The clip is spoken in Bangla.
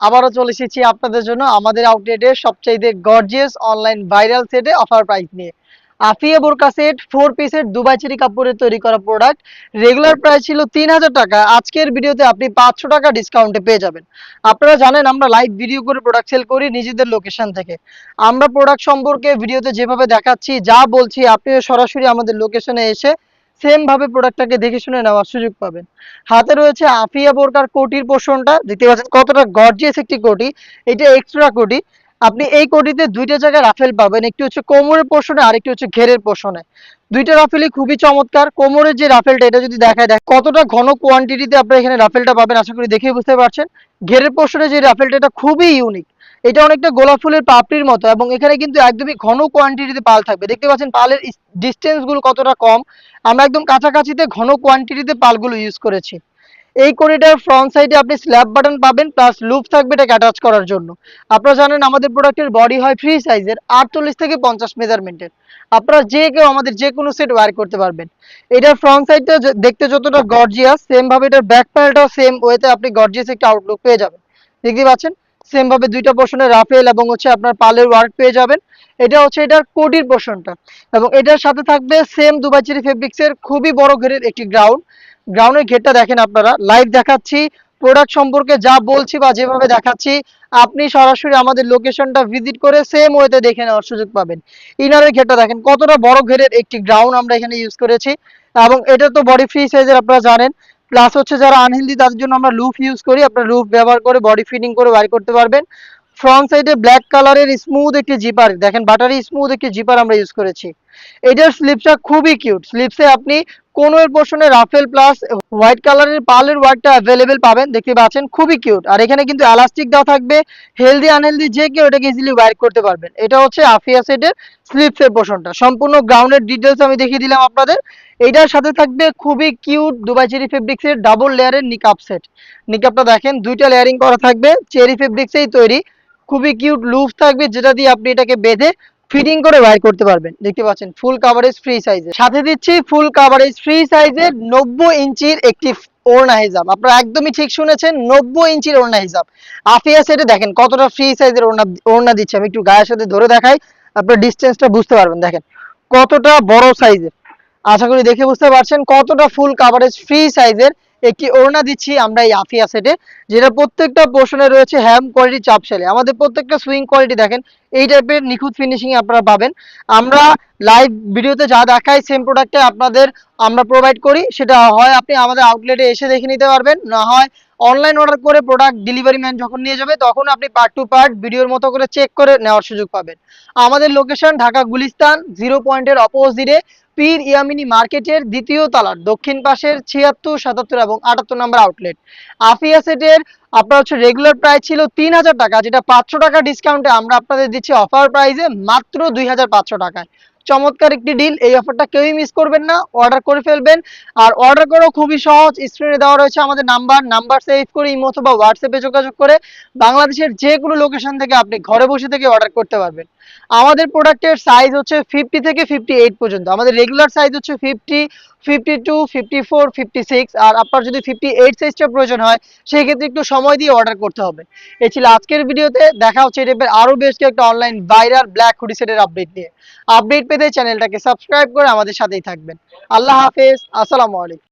আবারও চলে এসেছি আপনাদের জন্য আমাদের আউটলেটের সবচাইতে গর্জিয়াস অনলাইন ভাইরাল সেটে অফার প্রাইস নিয়ে। আফিয়া বোরকা সেট 4 পিসের দুবাই চেরি কাপড়ের তৈরি করা প্রোডাক্ট। রেগুলার প্রাইস ছিল 3000 টাকা, আজকের ভিডিওতে আপনি 500 টাকা ডিসকাউন্টে পেয়ে যাবেন। আপনারা জানেন আমরা লাইভ ভিডিও করে প্রোডাক্ট সেল করি নিজেদের লোকেশন থেকে। আমরা প্রোডাক্ট সম্পর্কে ভিডিওতে যেভাবে দেখাচ্ছি, যা বলছি, আপনিও সরাসরি আমাদের লোকেশনে এসে সেম ভাবে প্রোডাক্টটাকে দেখে শুনে নেওয়ার সুযোগ পাবেন। হাতে রয়েছে আফিয়া বোরকার কোটির পোর্শনটা, দেখতে পাচ্ছেন কতটা গর্জিয়াস একটি কোটি। এটা এক্সট্রা কোটি। আপনি এই কোটিতে দুইটা জায়গায় রাফেল পাবেন, একটি হচ্ছে কোমরের পোর্শনে আর একটি হচ্ছে ঘেরের পোর্শনে। দুইটা রাফেলই খুবই চমৎকার। কোমরের যে রাফেলটা এটা যদি দেখায় দেখ কতটা ঘন কোয়ান্টিটিতে আপনি এখানে রাফেলটা পাবেন, আশা করি দেখেই বুঝতে পারছেন। ঘেরের পোর্শনে যে রাফেলটা এটা খুবই ইউনিক। এটা অনেকটা গোলাপ ফুলের পাপড়ির মতো এবং এখানে কিন্তু একদমই ঘন কোয়ান্টিটিতে পাল থাকবে। দেখতে পাচ্ছেন পালের ডিস্টেন্স গুলো কতটা কম। আমরা একদম কাছাকাছিতে ঘন কোয়ান্টিটিতে পালগুলো ইউজ করেছি। এই কোরিটার ফ্রন্ট সাইডে আপনি স্ল্যাব বাটন পাবেন, প্লাস লুপ থাকবে এটাকে অ্যাটাচ করার জন্য। আপনারা জানেন আমাদের প্রোডাক্টের বডি হয় ফ্রি সাইজের 48 থেকে 50 মেজারমেন্টের। আপনারা যে কেউ আমাদের যে কোনো সেট ওয়্যার করতে পারবেন। এটার ফ্রন্ট সাইডটা দেখতে যতটা গর্জিয়াস, সেম ভাবে এটার ব্যাক প্যানেলটাও সেম ওয়েতে আপনি গর্জিয়াস একটা আউটলুক পেয়ে যাবেন। দেখতে পাচ্ছেন সেম ভাবে দুইটা পোর্শনে রাফেল এবং হচ্ছে আপনার পালের ওয়ার্ক পেয়ে যাবেন। এটা হচ্ছে এটার কোটির পোর্শনটা এবং এটার সাথে থাকবে সেম দুবাই চেরি ফেব্রিক্সের খুবই বড় ঘেরের একটি গ্রাউন্ড। গ্রাউন্ডের ঘেরটা দেখেন, আপনারা লাইভ দেখাচ্ছি প্রোডাক্ট সম্পর্কে যা বলছি বা যেভাবে দেখাচ্ছি, আপনি সরাসরি আমাদের লোকেশনটা ভিজিট করে সেম ওয়েতে দেখে নেওয়ার সুযোগ পাবেন। ইনারের ঘেরটা দেখেন কতটা বড় ঘেরের একটি গ্রাউন্ড আমরা এখানে ইউজ করেছি এবং এটা তো বডি ফ্রি সাইজের আপনারা জানেন। প্লাস হচ্ছে যারা আনহেলদি তাদের জন্য আমরা লুফ ইউজ করি, আপনারা লুফ ব্যবহার করে বডি ফিটিং করে ওয়্যার করতে পারবেন। ফ্রন্ট সাইডে ব্ল্যাক কালারের স্মুথ একটি জিপার দেখেন, বাটারি স্মুথ একটি জিপার আমরা ইউজ করেছি। এটার স্লিপসটা খুবই কিউট। স্লিপসে আপনি কোনোর পোর্শনে রাফেল প্লাস হোয়াইট কালারের পালের ওয়ার্কটা অ্যাভেলেবেল পাবেন, দেখতে পাচ্ছেন খুবই কিউট। আর এখানে কিন্তু এলাস্টিক দেওয়া থাকবে, হেলদি আনহেলদি যে কেউ এটাকে ইজিলি ওয়্যার করতে পারবেন। এটা হচ্ছে আফিয়া সেটের স্লিপসের পোর্শনটা। সম্পূর্ণ গ্রাউন্ডের ডিটেলস আমি দেখিয়ে দিলাম আপনাদের। এটার সাথে থাকবে খুবই কিউট দুবাই চেরি ফেব্রিক্সের ডাবল লেয়ারের নিকাপ সেট। নিকাপটা দেখেন দুইটা লেয়ারিং করা থাকবে, চেরি ফেব্রিক্সেই তৈরি। খুবই কিউট লুপ থাকবে যেটা দিয়ে আপনি এটাকে বেঁধে ফিটিং করে ওয়্যার করতে পারবেন। দেখতে পাচ্ছেন ফুল কাভারেজ ফ্রি সাইজের সাথে দিচ্ছি ফুল কাভারেজ ফ্রি সাইজের 90 ইঞ্চির একটি ওড়না হিজাব। আপনারা একদমই ঠিক শুনেছেন, 90 ইঞ্চির ওড়না হিজাব। আফিয়া সেটে দেখেন কতটা ফ্রি সাইজের ওড়না ওড়না দিচ্ছে। আমি একটু গায়ের সাথে ধরে দেখাই, আপনার ডিসটেন্সটা বুঝতে পারবেন। দেখেন কতটা বড় সাইজের, আশা করি দেখে বুঝতে পারছেন কতটা ফুল কাভারেজ ফ্রি সাইজের একটি ওড়না দিচ্ছি আমরা এই আফিয়া সেটে, যেটা প্রত্যেকটা পোর্শনে রয়েছে হ্যাম কোয়ালিটি চাপ সেলাই। আমাদের প্রত্যেকটা সুইং কোয়ালিটি দেখেন এই টাইপের নিখুঁত ফিনিশিং আপনারা পাবেন। আমরা লাইভ ভিডিওতে যা দেখাই সেম প্রোডাক্টে আপনাদের আমরা প্রোভাইড করি, সেটা হয় আপনি আমাদের আউটলেটে এসে দেখে নিতে পারবেন, না হয় অনলাইন অর্ডার করে প্রোডাক্ট ডেলিভারি ম্যান যখন নিয়ে যাবে তখন আপনি পার্ট টু পার্ট ভিডিওর মতো করে চেক করে নেওয়ার সুযোগ পাবেন। আমাদের লোকেশন ঢাকা গুলিস্তান 0 পয়েন্টের অপোজিটে পীর ইয়ামিনী মার্কেটের দ্বিতীয় তলার দক্ষিণ পাশের 76, 77 এবং 78 নম্বর আউটলেট। আফিয়া সেটের আপনার হচ্ছে রেগুলার প্রাইস ছিল 3000 টাকা, যেটা 500 টাকা ডিসকাউন্টে আমরা আপনাদের দিচ্ছি অফার প্রাইসে মাত্র 2500 টাকায়। চমৎকার একটি ডিল, এই অফারটা কেউই মিস করবেন না, অর্ডার করে ফেলবেন। আর অর্ডার করাও খুবই সহজ, স্ক্রিনে দেওয়া রয়েছে আমাদের নাম্বার সেভ করে ইমো অথবা হোয়াটসঅ্যাপে যোগাযোগ করে বাংলাদেশের যে কোনো লোকেশন থেকে আপনি ঘরে বসে থেকে অর্ডার করতে পারবেন। আমাদের প্রোডাক্টের সাইজ হচ্ছে 50 থেকে 58 পর্যন্ত। আমাদের রেগুলার সাইজ হচ্ছে 50, 52, 54, 56। আর আপনার যদি 58 সাইজটা প্রয়োজন হয় সেই ক্ষেত্রে একটু সময় দিয়ে অর্ডার করতে হবে। এই ছিল আজকের ভিডিওতে, দেখা হচ্ছে এই টাইপের আরো বেশ কয়েকটা অনলাইন ভাইরাল ব্ল্যাক হুডি সেটের আপডেট নিয়ে। আপডেট পেতে চ্যানেলটাকে সাবস্ক্রাইব করে আমাদের সাথেই থাকবেন। আল্লাহ হাফেজ, আসসালামু আলাইকুম।